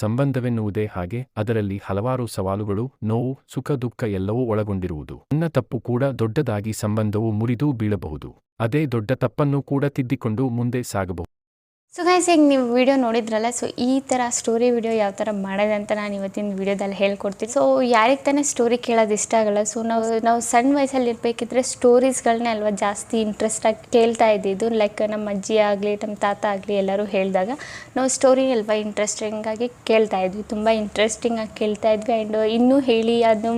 ಸಂಬಂಧವೆನ್ನುವುದೇ ಹಾಗೆ. ಅದರಲ್ಲಿ ಹಲವಾರು ಸವಾಲುಗಳು, ನೋವು, ಸುಖ ದುಃಖ ಎಲ್ಲವೂ ಒಳಗೊಂಡಿರುವುದು. ಸಣ್ಣ ತಪ್ಪು ಕೂಡ ದೊಡ್ಡದಾಗಿ ಸಂಬಂಧವು ಮುರಿದು ಬೀಳಬಹುದು. ಅದೇ ದೊಡ್ಡ ತಪ್ಪನ್ನು ಕೂಡ ತಿದ್ದಿಕೊಂಡು ಮುಂದೆ ಸಾಗಬಹುದು. ಸೊ ಗೈಸ್, ಈಗ ನೀವು ವಿಡಿಯೋ ನೋಡಿದ್ರಲ್ಲ, ಸೊ ಈ ಥರ ಸ್ಟೋರಿ ವಿಡಿಯೋ ಯಾವ ಥರ ಮಾಡೋದು ಅಂತ ನಾನು ಇವತ್ತಿನ ವಿಡಿಯೋದಲ್ಲಿ ಹೇಳ್ಕೊಡ್ತೀನಿ. ಸೊ ಯಾರಿಗೆ ತಾನೇ ಸ್ಟೋರಿ ಕೇಳೋದು ಇಷ್ಟ ಆಗಲ್ಲ. ಸೊ ನಾವು ಸಣ್ಣ ವಯಸ್ಸಲ್ಲಿ ಇರಬೇಕಿದ್ರೆ ಸ್ಟೋರೀಸ್ಗಳನ್ನೇ ಅಲ್ವಾ ಜಾಸ್ತಿ ಇಂಟ್ರೆಸ್ಟಾಗಿ ಕೇಳ್ತಾ ಇದ್ದಿದ್ದು. ಲೈಕ್ ನಮ್ಮ ಅಜ್ಜಿ ಆಗಲಿ, ನಮ್ಮ ತಾತ ಆಗಲಿ ಎಲ್ಲರೂ ಹೇಳಿದಾಗ ನಾವು ಸ್ಟೋರಿ ಅಲ್ವಾ ಇಂಟ್ರೆಸ್ಟಿಂಗಾಗಿ ಕೇಳ್ತಾ ಇದ್ವಿ, ತುಂಬ ಇಂಟ್ರೆಸ್ಟಿಂಗಾಗಿ ಕೇಳ್ತಾ ಇದ್ವಿ. ಆ್ಯಂಡ್ ಇನ್ನೂ ಹೇಳಿ ಅದು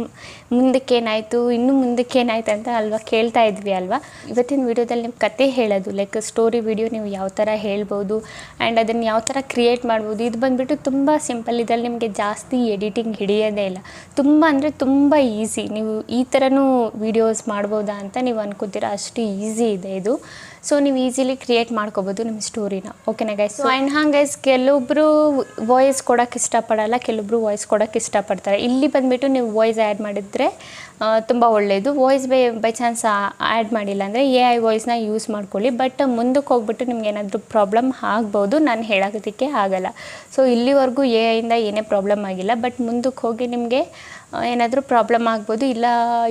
ಮುಂದಕ್ಕೇನಾಯಿತು, ಇನ್ನೂ ಮುಂದಕ್ಕೇನಾಯ್ತು ಅಂತ ಅಲ್ವಾ ಕೇಳ್ತಾ ಇದ್ವಿ ಅಲ್ವಾ. ಇವತ್ತಿನ ವಿಡಿಯೋದಲ್ಲಿ ನೀವು ಕತೆ ಹೇಳೋದು, ಲೈಕ್ ಸ್ಟೋರಿ ವಿಡಿಯೋ ನೀವು ಯಾವ ಥರ ಹೇಳ್ಬೋದು ಆ್ಯಂಡ್ ಅದನ್ನು ಯಾವ ಥರ ಕ್ರಿಯೇಟ್ ಮಾಡ್ಬೋದು, ಇದು ಬಂದುಬಿಟ್ಟು ತುಂಬ ಸಿಂಪಲ್. ಇದರಲ್ಲಿ ನಿಮಗೆ ಜಾಸ್ತಿ ಎಡಿಟಿಂಗ್ ಹಿಡಿಯೋದೇ ಇಲ್ಲ. ತುಂಬ ಅಂದರೆ ತುಂಬ ಈಸಿ. ನೀವು ಈ ಥರನೂ ವೀಡಿಯೋಸ್ ಮಾಡ್ಬೋದಾ ಅಂತ ನೀವು ಅನ್ಕೋತೀರಾ, ಅಷ್ಟು ಈಸಿ ಇದೆ ಇದು. ಸೊ ನೀವು ಈಸಿಲಿ ಕ್ರಿಯೇಟ್ ಮಾಡ್ಕೋಬೋದು ನಿಮ್ಮ ಸ್ಟೋರಿನ. ಓಕೆನಾ ಗೈಸ್? ಆ್ಯಂಡ್ ಹಾಂ ಗೈಸ್, ಕೆಲವೊಬ್ಬರು ವಾಯ್ಸ್ ಕೊಡೋಕ್ಕೆ ಇಷ್ಟಪಡಲ್ಲ, ಕೆಲವೊಬ್ಬರು ವಾಯ್ಸ್ ಕೊಡೋಕ್ಕೆ ಇಷ್ಟಪಡ್ತಾರೆ. ಇಲ್ಲಿ ಬಂದುಬಿಟ್ಟು ನೀವು ವಾಯ್ಸ್ ಆ್ಯಡ್ ಮಾಡಿದರೆ ತುಂಬ ಒಳ್ಳೆಯದು. ವಾಯ್ಸ್ ಬೈ ಚಾನ್ಸ್ ಆ್ಯಡ್ ಮಾಡಿಲ್ಲ ಅಂದರೆ AI ವಾಯ್ಸ್ನ ಯೂಸ್ ಮಾಡ್ಕೊಳ್ಳಿ. ಬಟ್ ಮುಂದಕ್ಕೆ ಹೋಗ್ಬಿಟ್ಟು ನಿಮ್ಗೆ ಏನಾದರೂ ಪ್ರಾಬ್ಲಮ್ ಆಗ್ಬೋದು, ನಾನು ಹೇಳೋದಕ್ಕೆ ಆಗಲ್ಲ. ಸೊ ಇಲ್ಲಿವರೆಗೂ AIಯಿಂದ ಏನೇ ಪ್ರಾಬ್ಲಮ್ ಆಗಿಲ್ಲ. ಬಟ್ ಮುಂದಕ್ಕೆ ಹೋಗಿ ನಿಮಗೆ ಏನಾದರೂ ಪ್ರಾಬ್ಲಮ್ ಆಗ್ಬೋದು, ಇಲ್ಲ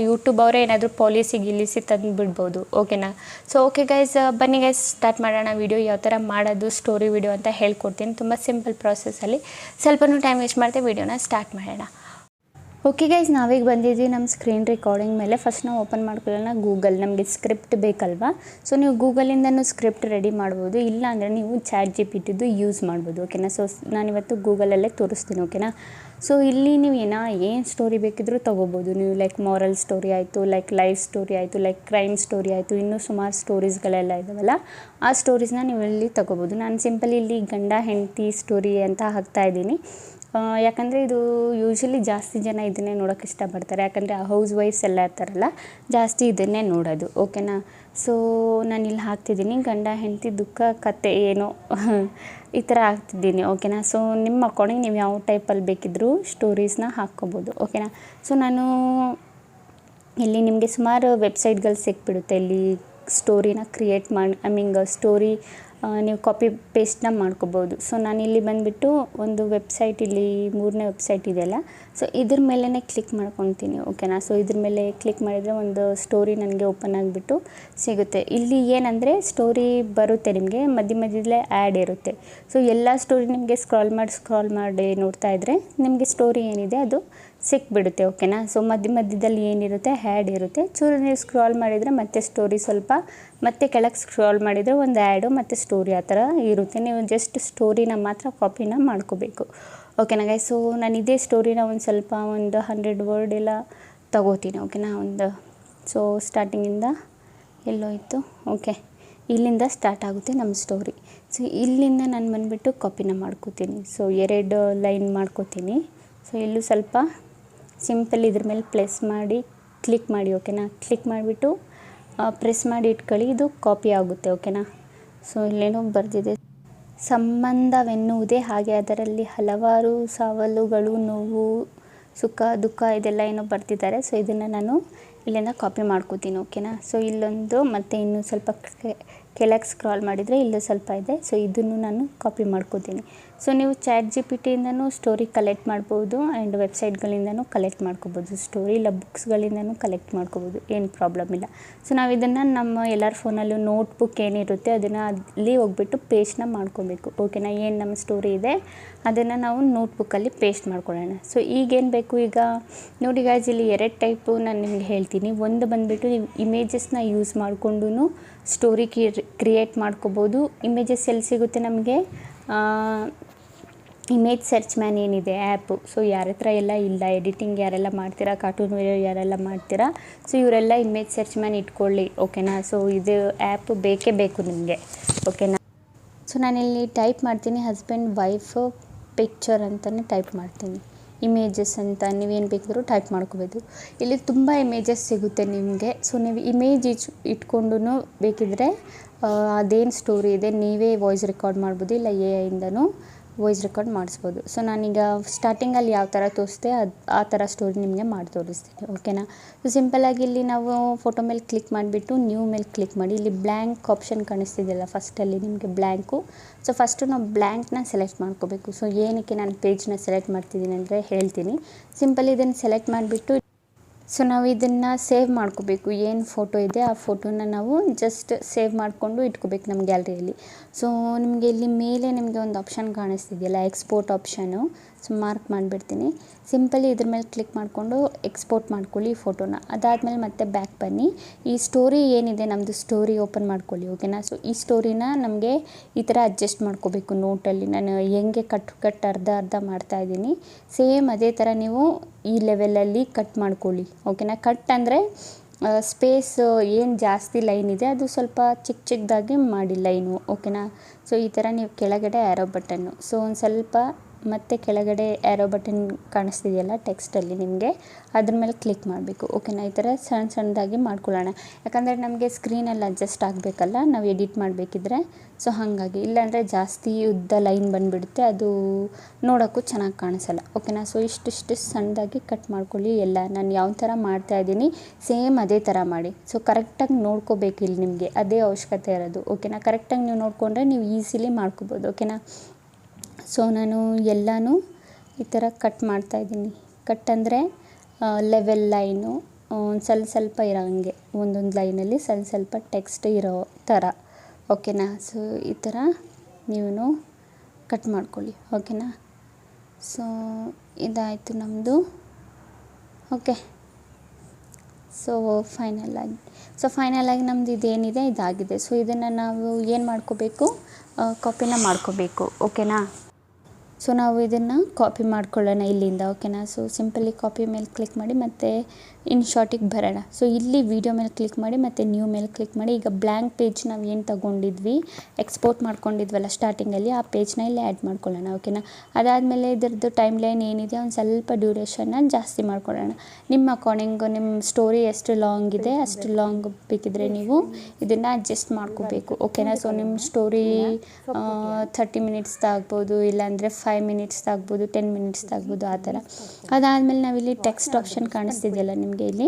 ಯೂಟ್ಯೂಬ್ ಅವರೇ ಏನಾದರೂ ಪಾಲಿಸಿ ತಂದು ಬಿಡ್ಬೋದು. ಓಕೆನಾ? ಸೊ ಓಕೆ ಗೈಸ್, ಬನ್ನಿ ಗೈಸ್ ಸ್ಟಾರ್ಟ್ ಮಾಡೋಣ. ವಿಡಿಯೋ ಯಾವ ಥರ ಮಾಡೋದು ಸ್ಟೋರಿ ವಿಡಿಯೋ ಅಂತ ಹೇಳ್ಕೊಡ್ತೀನಿ. ತುಂಬ ಸಿಂಪಲ್ ಪ್ರಾಸೆಸ್ಸಲ್ಲಿ ಸ್ವಲ್ಪನೂ ಟೈಮ್ ವೇಸ್ಟ್ ಮಾಡ್ತೀವಿ, ವಿಡಿಯೋನ ಸ್ಟಾರ್ಟ್ ಮಾಡೋಣ. ಓಕೆ ಗೈಸ್, ನಾವೀಗ ಬಂದಿದ್ವಿ ನಮ್ಮ ಸ್ಕ್ರೀನ್ ರೆಕಾರ್ಡಿಂಗ್ ಮೇಲೆ. ಫಸ್ಟ್ ನಾವು ಓಪನ್ ಮಾಡ್ಕೊಳ್ಳೋಣ ಗೂಗಲ್. ನಮಗೆ ಸ್ಕ್ರಿಪ್ಟ್ ಬೇಕಲ್ವಾ? ಸೊ ನೀವು ಗೂಗಲಿಂದನೂ ಸ್ಕ್ರಿಪ್ಟ್ ರೆಡಿ ಮಾಡ್ಬೋದು, ಇಲ್ಲ ಅಂದರೆ ನೀವು ChatGPT ಯೂಸ್ ಮಾಡ್ಬೋದು. ಓಕೆನಾ? ಸೊ ನಾನಿವತ್ತು ಗೂಗಲಲ್ಲೇ ತೋರಿಸ್ತೀನಿ. ಓಕೆನಾ? ಸೊ ಇಲ್ಲಿ ನೀವು ಏನು ಸ್ಟೋರಿ ಬೇಕಿದ್ರೂ ತೊಗೋಬೋದು ನೀವು. ಲೈಕ್ ಮಾರಲ್ ಸ್ಟೋರಿ ಆಯಿತು, ಲೈಕ್ ಲೈಫ್ ಸ್ಟೋರಿ ಆಯಿತು, ಲೈಕ್ ಕ್ರೈಮ್ ಸ್ಟೋರಿ ಆಯಿತು, ಇನ್ನೂ ಸುಮಾರು ಸ್ಟೋರೀಸ್ಗಳೆಲ್ಲ ಇದ್ದಾವಲ್ಲ, ಆ ಸ್ಟೋರೀಸ್ನ ನೀವು ಇಲ್ಲಿ ತೊಗೋಬೋದು. ನಾನು ಸಿಂಪಲ್ ಇಲ್ಲಿ ಗಂಡ ಹೆಂಡತಿ ಸ್ಟೋರಿ ಅಂತ ಹಾಕ್ತಾಯಿದ್ದೀನಿ. ಯಾಕಂದರೆ ಇದು ಯೂಶ್ವಲಿ ಜಾಸ್ತಿ ಜನ ಇದನ್ನೇ ನೋಡೋಕ್ಕೆ ಇಷ್ಟಪಡ್ತಾರೆ. ಯಾಕಂದರೆ ಹೌಸ್ ವೈಫ್ಸ್ ಎಲ್ಲ ಇರ್ತಾರಲ್ಲ, ಜಾಸ್ತಿ ಇದನ್ನೇ ನೋಡೋದು. ಓಕೆನಾ? ಸೊ ನಾನಿಲ್ಲಿ ಹಾಕ್ತಿದ್ದೀನಿ ಗಂಡ ಹೆಂಡತಿ ದುಃಖ ಕತೆ ಏನೋ ಈ ಥರ ಹಾಕ್ತಿದ್ದೀನಿ. ಓಕೆನಾ? ಸೊ ನಿಮ್ಮ ಅಕೌಂಟಿಗೆ ನೀವು ಯಾವ ಟೈಪಲ್ಲಿ ಬೇಕಿದ್ದರೂ ಸ್ಟೋರೀಸ್ನ ಹಾಕ್ಕೋಬೋದು. ಓಕೆನಾ? ಸೊ ನಾನು ಇಲ್ಲಿ ನಿಮಗೆ ಸುಮಾರು ವೆಬ್ಸೈಟ್ಗಳು ಸಿಕ್ಬಿಡುತ್ತೆ. ಇಲ್ಲಿ ಸ್ಟೋರಿನ ಕ್ರಿಯೇಟ್ ಮಾಡಿ ಸ್ಟೋರಿ ನೀವು ಕಾಪಿ ಪೇಸ್ಟ್ನ ಮಾಡ್ಕೋಬೋದು. ಸೊ ನಾನಿಲ್ಲಿ ಬಂದುಬಿಟ್ಟು ಒಂದು ವೆಬ್ಸೈಟ್, ಇಲ್ಲಿ 3ನೇ ವೆಬ್ಸೈಟ್ ಇದೆಯಲ್ಲ, ಸೊ ಇದ್ರ ಮೇಲೇ ಕ್ಲಿಕ್ ಮಾಡ್ಕೊತೀನಿ. ಓಕೆನಾ? ಸೊ ಇದ್ರ ಮೇಲೆ ಕ್ಲಿಕ್ ಮಾಡಿದರೆ ಒಂದು ಸ್ಟೋರಿ ನನಗೆ ಓಪನ್ ಆಗಿಬಿಟ್ಟು ಸಿಗುತ್ತೆ. ಇಲ್ಲಿ ಏನಂದರೆ ಸ್ಟೋರಿ ಬರುತ್ತೆ ನಿಮಗೆ, ಮಧ್ಯದಲ್ಲೇ ಆ್ಯಡ್ ಇರುತ್ತೆ. ಸೊ ಎಲ್ಲ ಸ್ಟೋರಿ ನಿಮಗೆ ಸ್ಕ್ರಾಲ್ ಮಾಡಿ ನೋಡ್ತಾ ಇದ್ದರೆ ನಿಮಗೆ ಸ್ಟೋರಿ ಏನಿದೆ ಅದು ಸಿಕ್ಬಿಡುತ್ತೆ. ಓಕೆನಾ? ಸೊ ಮಧ್ಯದಲ್ಲಿ ಏನಿರುತ್ತೆ ಆ್ಯಡ್ ಇರುತ್ತೆ. ಚೂರು ನೀವು ಸ್ಕ್ರಾಲ್ ಮಾಡಿದರೆ ಮತ್ತೆ ಸ್ಟೋರಿ ಸ್ವಲ್ಪ, ಮತ್ತೆ ಕೆಳಗೆ ಸ್ಕ್ರಾಲ್ ಮಾಡಿದರೆ ಒಂದು ಆ್ಯಡು ಮತ್ತು ಸ್ಟೋರಿ ಆ ಥರ ಇರುತ್ತೆ. ನೀವು ಜಸ್ಟ್ ಸ್ಟೋರಿನ ಮಾತ್ರ ಕಾಪಿನ ಮಾಡ್ಕೋಬೇಕು. ಓಕೆನಾ ಗೈಸ್? ಸೊ ನಾನು ಇದೇ ಸ್ಟೋರಿನ ಒಂದು 100 ವರ್ಡ್ ಎಲ್ಲ ತಗೋತೀನಿ. ಓಕೆನಾ? ಸೊ ಸ್ಟಾರ್ಟಿಂಗಿಂದ ಎಲ್ಲೋಯ್ತು? ಓಕೆ, ಇಲ್ಲಿಂದ ಸ್ಟಾರ್ಟ್ ಆಗುತ್ತೆ ನಮ್ಮ ಸ್ಟೋರಿ. ಸೊ ಇಲ್ಲಿಂದ ನಾನು ಬಂದುಬಿಟ್ಟು ಕಾಪಿನ ಮಾಡ್ಕೋತೀನಿ. ಸೊ 2 ಲೈನ್ ಮಾಡ್ಕೋತೀನಿ. ಸೊ ಇಲ್ಲೂ ಸ್ವಲ್ಪ ಸಿಂಪಲ್ ಇದ್ರ ಮೇಲೆ ಪ್ರೆಸ್ ಮಾಡಿ ಕ್ಲಿಕ್ ಮಾಡಿ. ಓಕೆನಾ? ಕ್ಲಿಕ್ ಮಾಡಿಬಿಟ್ಟು ಪ್ರೆಸ್ ಮಾಡಿ ಇಟ್ಕೊಳ್ಳಿ, ಇದು ಕಾಪಿ ಆಗುತ್ತೆ. ಓಕೆನಾ? ಸೊ ಇಲ್ಲೇನೋ ಬರೆದಿದೆ, ಸಂಬಂಧವೆನ್ನುವುದೇ ಹಾಗೆ, ಅದರಲ್ಲಿ ಹಲವಾರು ಸವಾಲುಗಳು, ನೋವು, ಸುಖ ದುಃಖ ಇದೆಲ್ಲ ಏನೋ ಬರ್ತಿದ್ದಾರೆ. ಸೊ ಇದನ್ನು ನಾನು ಇಲ್ಲಿಂದ ಕಾಪಿ ಮಾಡ್ಕೋತೀನಿ. ಓಕೆನಾ? ಸೊ ಇಲ್ಲೊಂದು ಮತ್ತು ಇನ್ನೂ ಸ್ವಲ್ಪ ಕೆಳಗೆ ಸ್ಕ್ರಾಲ್ ಮಾಡಿದರೆ ಇಲ್ಲೂ ಸ್ವಲ್ಪ ಇದೆ. ಸೊ ಇದನ್ನು ನಾನು ಕಾಪಿ ಮಾಡ್ಕೋತೀನಿ. ಸೊ ನೀವು ChatGPTಯಿಂದನೂ ಸ್ಟೋರಿ ಕಲೆಕ್ಟ್ ಮಾಡ್ಬೋದು ಆ್ಯಂಡ್ ವೆಬ್ಸೈಟ್ಗಳಿಂದನೂ ಕಲೆಕ್ಟ್ ಮಾಡ್ಕೋಬೋದು ಸ್ಟೋರಿ, ಇಲ್ಲ ಬುಕ್ಸ್ಗಳಿಂದನೂ ಕಲೆಕ್ಟ್ ಮಾಡ್ಕೋಬೋದು, ಏನು ಪ್ರಾಬ್ಲಮ್ ಇಲ್ಲ. ಸೊ ನಾವು ಇದನ್ನು ನಮ್ಮ ಎಲ್ಲರ ಫೋನಲ್ಲೂ ನೋಟ್ಬುಕ್ ಏನಿರುತ್ತೆ ಅದನ್ನು ಅಲ್ಲಿ ಹೋಗ್ಬಿಟ್ಟು ಪೇಸ್ಟ್ನ ಮಾಡ್ಕೋಬೇಕು. ಓಕೆನಾ? ಏನು ನಮ್ಮ ಸ್ಟೋರಿ ಇದೆ ಅದನ್ನು ನಾವು ನೋಟ್ಬುಕ್ಕಲ್ಲಿ ಪೇಸ್ಟ್ ಮಾಡ್ಕೊಳ್ಳೋಣ. ಸೊ ಈಗೇನು ಬೇಕು, ಈಗ ನೋಡಿ ಗಾಯ್ಸ್, ಇಲ್ಲಿ 2 ಟೈಪು ನಾನು ನಿಮ್ಗೆ ಹೇಳ್ತೀನಿ. ಒಂದು ಬಂದುಬಿಟ್ಟು ನೀವು ಇಮೇಜಸ್ನ ಯೂಸ್ ಮಾಡಿಕೊಂಡು ಸ್ಟೋರಿ ಕ್ರಿಯೇಟ್ ಮಾಡ್ಕೋಬೋದು. ಇಮೇಜಸ್ ಎಲ್ಲಿ ಸಿಗುತ್ತೆ ನಮಗೆ? ಇಮೇಜ್ ಸರ್ಚ್ ಮ್ಯಾನ್ ಏನಿದೆ ಆ್ಯಪು. ಸೊ ಯಾರ ಹತ್ರ ಎಲ್ಲ ಇಲ್ಲ, ಎಡಿಟಿಂಗ್ ಯಾರೆಲ್ಲ ಮಾಡ್ತೀರಾ, ಕಾರ್ಟೂನ್ ವಿಡಿಯೋ ಯಾರೆಲ್ಲ ಮಾಡ್ತೀರಾ, ಸೊ ಇವರೆಲ್ಲ ಇಮೇಜ್ ಸರ್ಚ್ ಮ್ಯಾನ್ ಇಟ್ಕೊಳ್ಳಿ. ಓಕೆನಾ? ಸೊ ಇದು ಆ್ಯಪ್ ಬೇಕೇ ಬೇಕು ನಿಮಗೆ. ಓಕೆನಾ? ಸೊ ನಾನಿಲ್ಲಿ ಟೈಪ್ ಮಾಡ್ತೀನಿ ಹಸ್ಬೆಂಡ್ ವೈಫ್ ಪಿಕ್ಚರ್ ಅಂತಲೇ ಟೈಪ್ ಮಾಡ್ತೀನಿ. ಇಮೇಜಸ್ ಅಂತ ನೀವೇನು ಬೇಕಿದ್ರೂ ಟೈಪ್ ಮಾಡ್ಕೋಬೋದು. ಇಲ್ಲಿ ತುಂಬ ಇಮೇಜಸ್ ಸಿಗುತ್ತೆ ನಿಮಗೆ. ಸೊ ನೀವು ಇಮೇಜ್ ಇಟ್ಕೊಂಡು ಬೇಕಿದ್ದರೆ ಅದೇನು ಸ್ಟೋರಿ ಇದೆ ನೀವೇ ವಾಯ್ಸ್ ರೆಕಾರ್ಡ್ ಮಾಡ್ಬೋದು, ಇಲ್ಲ AIಯಿಂದನೂ ವಾಯ್ಸ್ ರೆಕಾರ್ಡ್ ಮಾಡಿಸ್ಬೋದು. ಸೊ ನಾನೀಗ ಸ್ಟಾರ್ಟಿಂಗಲ್ಲಿ ಯಾವ ಥರ ತೋರಿಸ್ದೆ ಆ ಥರ ಸ್ಟೋರಿ ನಿಮಗೆ ಮಾಡಿ ತೋರಿಸ್ತೀನಿ, ಓಕೆನಾ. ಸೊ ಸಿಂಪಲ್ಲಾಗಿ ಇಲ್ಲಿ ನಾವು ಫೋಟೋ ಮೇಲೆ ಕ್ಲಿಕ್ ಮಾಡಿಬಿಟ್ಟು ನ್ಯೂ ಮೇಲೆ ಕ್ಲಿಕ್ ಮಾಡಿ, ಇಲ್ಲಿ ಬ್ಲ್ಯಾಂಕ್ ಆಪ್ಷನ್ ಕಾಣಿಸ್ತಿದೆಯಲ್ಲ ಫಸ್ಟಲ್ಲಿ ನಿಮಗೆ ಬ್ಲ್ಯಾಂಕು. ಸೊ ಫಸ್ಟು ನಾವು ಬ್ಲ್ಯಾಂಕ್ನ ಸೆಲೆಕ್ಟ್ ಮಾಡ್ಕೋಬೇಕು. ಸೊ ಏನಕ್ಕೆ ನಾನು ಪೇಜ್ನ ಸೆಲೆಕ್ಟ್ ಮಾಡ್ತಿದ್ದೀನಿ ಅಂದರೆ ಹೇಳ್ತೀನಿ. ಸಿಂಪಲ್ ಇದನ್ನು ಸೆಲೆಕ್ಟ್ ಮಾಡಿಬಿಟ್ಟು ಸೊ ನಾವು ಇದನ್ನು ಸೇವ್ ಮಾಡ್ಕೋಬೇಕು. ಏನು ಫೋಟೋ ಇದೆ ಆ ಫೋಟೋನ ನಾವು ಜಸ್ಟ್ ಸೇವ್ ಮಾಡಿಕೊಂಡು ಇಟ್ಕೋಬೇಕು ನಮ್ಮ ಗ್ಯಾಲರಿಯಲ್ಲಿ. ಸೊ ನಿಮಗೆ ಇಲ್ಲಿ ಮೇಲೆ ನಿಮಗೆ ಒಂದು ಆಪ್ಷನ್ ಕಾಣಿಸ್ತಿದೆಯಲ್ಲ ಎಕ್ಸ್ಪೋರ್ಟ್ ಆಪ್ಷನು, ಸೊ ಮಾರ್ಕ್ ಮಾಡಿಬಿಡ್ತೀನಿ. ಸಿಂಪಲಿ ಇದ್ರ ಮೇಲೆ ಕ್ಲಿಕ್ ಮಾಡಿಕೊಂಡು ಎಕ್ಸ್ಪೋರ್ಟ್ ಮಾಡ್ಕೊಳ್ಳಿ ಈ ಫೋಟೋನ. ಅದಾದಮೇಲೆ ಮತ್ತೆ ಬ್ಯಾಕ್ ಬನ್ನಿ. ಈ ಸ್ಟೋರಿ ಏನಿದೆ ನಮ್ಮದು ಸ್ಟೋರಿ ಓಪನ್ ಮಾಡ್ಕೊಳ್ಳಿ, ಓಕೆನಾ. ಸೊ ಈ ಸ್ಟೋರಿನ ನಮಗೆ ಈ ಥರ ಅಡ್ಜಸ್ಟ್ ಮಾಡ್ಕೋಬೇಕು. ನೋಟಲ್ಲಿ ನಾನು ಹೆಂಗೆ ಕಟ್ ಅರ್ಧ ಮಾಡ್ತಾಯಿದ್ದೀನಿ ಸೇಮ್ ಅದೇ ಥರ ನೀವು ಈ ಲೆವೆಲಲ್ಲಿ ಕಟ್ ಮಾಡ್ಕೊಳ್ಳಿ, ಓಕೆನಾ. ಕಟ್ ಅಂದರೆ ಸ್ಪೇಸ್ ಏನು ಜಾಸ್ತಿ ಲೈನ್ ಇದೆ ಅದು ಸ್ವಲ್ಪ ಚಿಕ್ಕದಾಗಿ ಮಾಡಿ ಲೈನು, ಓಕೆನಾ. ಸೊ ಈ ಥರ ನೀವು ಕೆಳಗಡೆ ಆ್ಯರೋ ಬಟನ್ನು, ಸೊ ಒಂದು ಸ್ವಲ್ಪ ಮತ್ತು ಕೆಳಗಡೆ ಆ್ಯರೋ ಬಟನ್ ಕಾಣಿಸ್ತಿದೆಯಲ್ಲ ಟೆಕ್ಸ್ಟಲ್ಲಿ ನಿಮಗೆ ಅದ್ರ ಮೇಲೆ ಕ್ಲಿಕ್ ಮಾಡಬೇಕು, ಓಕೆನಾ. ಈ ಥರ ಸಣ್ಣದಾಗಿ ಮಾಡ್ಕೊಳ್ಳೋಣ, ಯಾಕಂದರೆ ನಮಗೆ ಸ್ಕ್ರೀನಲ್ಲಿ ಅಡ್ಜಸ್ಟ್ ಆಗಬೇಕಲ್ಲ ನಾವು ಎಡಿಟ್ ಮಾಡಬೇಕಿದ್ರೆ. ಸೊ ಹಾಗಾಗಿ ಇಲ್ಲಾಂದರೆ ಜಾಸ್ತಿ ಉದ್ದ ಲೈನ್ ಬಂದುಬಿಡುತ್ತೆ, ಅದು ನೋಡೋಕ್ಕೂ ಚೆನ್ನಾಗಿ ಕಾಣಿಸಲ್ಲ, ಓಕೆನಾ. ಸೊ ಇಷ್ಟು ಸಣ್ಣದಾಗಿ ಕಟ್ ಮಾಡ್ಕೊಳ್ಳಿ ಎಲ್ಲ. ನಾನು ಯಾವ ಥರ ಮಾಡ್ತಾಯಿದ್ದೀನಿ ಸೇಮ್ ಅದೇ ಥರ ಮಾಡಿ. ಸೊ ಕರೆಕ್ಟಾಗಿ ನೋಡ್ಕೋಬೇಕು ಇಲ್ಲಿ ನಿಮಗೆ ಅದೇ ಅವಶ್ಯಕತೆ ಇರೋದು, ಓಕೆನಾ. ಕರೆಕ್ಟಾಗಿ ನೀವು ನೋಡಿಕೊಂಡ್ರೆ ನೀವು ಈಸಿಲಿ ಮಾಡ್ಕೋಬೋದು, ಓಕೆನಾ. ಸೊ ನಾನು ಎಲ್ಲನೂ ಈ ಥರ ಕಟ್ ಮಾಡ್ತಾಯಿದ್ದೀನಿ. ಕಟ್ ಅಂದರೆ ಲೆವೆಲ್ ಲೈನು ಸ್ವಲ್ಪ ಇರೋ ಹಂಗೆ ಒಂದೊಂದು ಲೈನಲ್ಲಿ ಸ್ವಲ್ಪ ಟೆಕ್ಸ್ಟ್ ಇರೋ ಥರ, ಓಕೆನಾ. ಸೊ ಈ ಥರ ನೀವು ಕಟ್ ಮಾಡ್ಕೊಳ್ಳಿ, ಓಕೆನಾ. ಸೊ ಇದಾಯಿತು ನಮ್ಮದು, ಓಕೆ. ಸೊ ಫೈನಲಾಗಿ ನಮ್ಮದು ಇದೇನಿದೆ ಇದಾಗಿದೆ. ಸೊ ಇದನ್ನು ನಾವು ಏನು ಮಾಡ್ಕೋಬೇಕು, ಕಾಪಿನ ಮಾಡ್ಕೋಬೇಕು, ಓಕೆನಾ. ಸೊ ನಾವು ಇದನ್ನು ಕಾಪಿ ಮಾಡ್ಕೊಳ್ಳೋಣ ಇಲ್ಲಿಂದ, ಓಕೆನಾ. ಸೊ ಸಿಂಪಲಿ ಕಾಪಿ ಮೇಲೆ ಕ್ಲಿಕ್ ಮಾಡಿ ಮತ್ತು ಇನ್ಶಾಟಿಗೆ ಬರೋಣ. ಸೊ ಇಲ್ಲಿ ವೀಡಿಯೋ ಮೇಲೆ ಕ್ಲಿಕ್ ಮಾಡಿ ಮತ್ತು ನ್ಯೂ ಮೇಲೆ ಕ್ಲಿಕ್ ಮಾಡಿ. ಈಗ ಬ್ಲ್ಯಾಂಕ್ ಪೇಜ್ ನಾವು ಏನು ತಗೊಂಡಿದ್ವಿ ಎಕ್ಸ್ಪೋರ್ಟ್ ಮಾಡ್ಕೊಂಡಿದ್ವಲ್ಲ ಸ್ಟಾರ್ಟಿಂಗಲ್ಲಿ ಆ ಪೇಜ್ನ ಇಲ್ಲಿ ಆ್ಯಡ್ ಮಾಡ್ಕೊಳ್ಳೋಣ, ಓಕೆನಾ. ಅದಾದಮೇಲೆ ಇದ್ರದ್ದು ಟೈಮ್ ಲೈನ್ ಏನಿದೆ ಒಂದು ಸ್ವಲ್ಪ ಡ್ಯೂರೇಷನ್ನ ಜಾಸ್ತಿ ಮಾಡ್ಕೊಳ್ಳೋಣ. ನಿಮ್ಮ ಅಕಾರ್ಡಿಂಗು ನಿಮ್ಮ ಸ್ಟೋರಿ ಎಷ್ಟು ಲಾಂಗ್ ಇದೆ ಅಷ್ಟು ಲಾಂಗ್ ಬೇಕಿದ್ರೆ ನೀವು ಇದನ್ನು ಅಡ್ಜಸ್ಟ್ ಮಾಡ್ಕೋಬೇಕು, ಓಕೆನಾ. ಸೊ ನಿಮ್ಮ ಸ್ಟೋರಿ 30 ಮಿನಿಟ್ಸ್ದಾಗ್ಬೋದು, ಇಲ್ಲಾಂದರೆ 5 ಮಿನಿಟ್ಸ್ದಾಗ್ಬೋದು, 10 ಮಿನಿಟ್ಸ್ದಾಗ್ಬೋದು, ಆ ಥರ. ಅದಾದಮೇಲೆ ನಾವಿಲ್ಲಿ ಟೆಕ್ಸ್ಟ್ ಆಪ್ಷನ್ ಕಾಣಿಸ್ತಿದೆಯಲ್ಲ ನಿಮಗೆ, ಇಲ್ಲಿ